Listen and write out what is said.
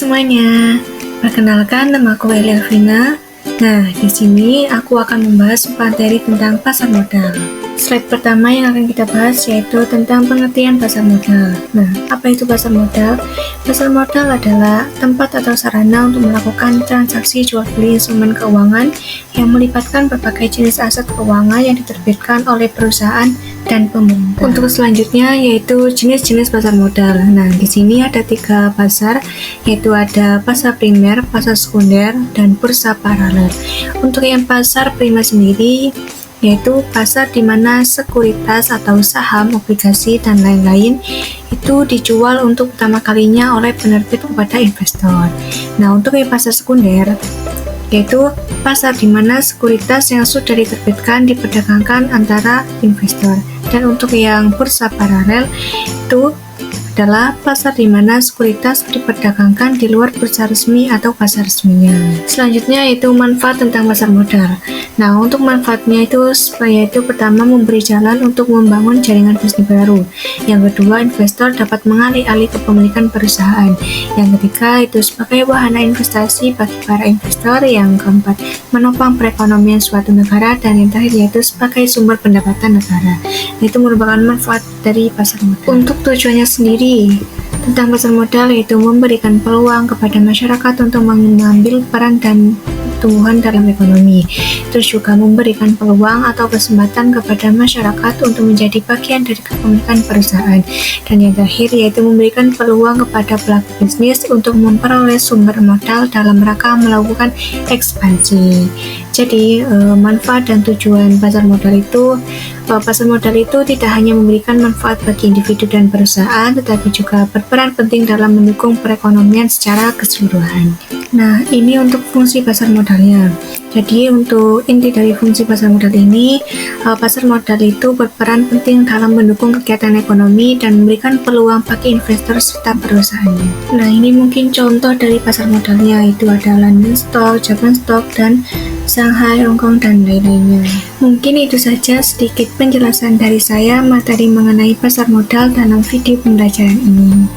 semuanya, perkenalkan nama aku Eli Elvina. Nah, di sini aku akan membahas materi tentang pasar modal. Slide pertama yang akan kita bahas yaitu tentang pengertian pasar modal. Nah, apa itu pasar modal? Pasar modal adalah tempat atau sarana untuk melakukan transaksi jual beli instrumen keuangan yang melibatkan berbagai jenis aset keuangan yang diterbitkan oleh perusahaan dan pemerintah. Untuk selanjutnya yaitu jenis-jenis pasar modal. Nah, di sini ada 3 pasar, yaitu ada pasar primer, pasar sekunder, dan bursa paralel. Untuk yang pasar primer sendiri yaitu pasar di mana sekuritas atau saham, obligasi, dan lain-lain itu dijual untuk pertama kalinya oleh penerbit kepada investor. Nah, untuk yang pasar sekunder yaitu pasar di mana sekuritas yang sudah diterbitkan diperdagangkan antara investor. Dan untuk yang bursa paralel itu adalah pasar di mana sekuritas diperdagangkan di luar bursa resmi atau pasar resminya. Selanjutnya yaitu manfaat tentang pasar modal. Nah, untuk manfaatnya itu yaitu pertama memberi jalan untuk membangun jaringan bisnis baru. Yang kedua, investor dapat mengalih-alih kepemilikan perusahaan. Yang ketiga, itu sebagai wahana investasi bagi para investor. Yang keempat, menopang perekonomian suatu negara. Dan yang terakhir yaitu sebagai sumber pendapatan negara. Itu merupakan manfaat dari pasar modal. Untuk tujuannya sendiri tentang pasar modal yaitu memberikan peluang kepada masyarakat untuk mengambil peran dan pertumbuhan dalam ekonomi. Terus juga memberikan peluang atau kesempatan kepada masyarakat untuk menjadi bagian dari kepemilikan perusahaan. Dan yang terakhir yaitu memberikan peluang kepada pelaku bisnis untuk memperoleh sumber modal dalam rangka melakukan ekspansi. Jadi manfaat dan tujuan pasar modal itu tidak hanya memberikan manfaat bagi individu dan perusahaan, tetapi juga berperan penting dalam mendukung perekonomian secara keseluruhan. Nah, ini untuk fungsi pasar modalnya. Jadi untuk inti dari fungsi pasar modal ini, pasar modal itu berperan penting dalam mendukung kegiatan ekonomi dan memberikan peluang bagi investor serta perusahaannya. Nah, ini mungkin contoh dari pasar modalnya, itu ada London Stock, Japan Stock, dan Shanghai, Hong Kong, dan lain-lainnya. Mungkin itu saja sedikit penjelasan dari saya materi mengenai pasar modal dalam video pembelajaran ini.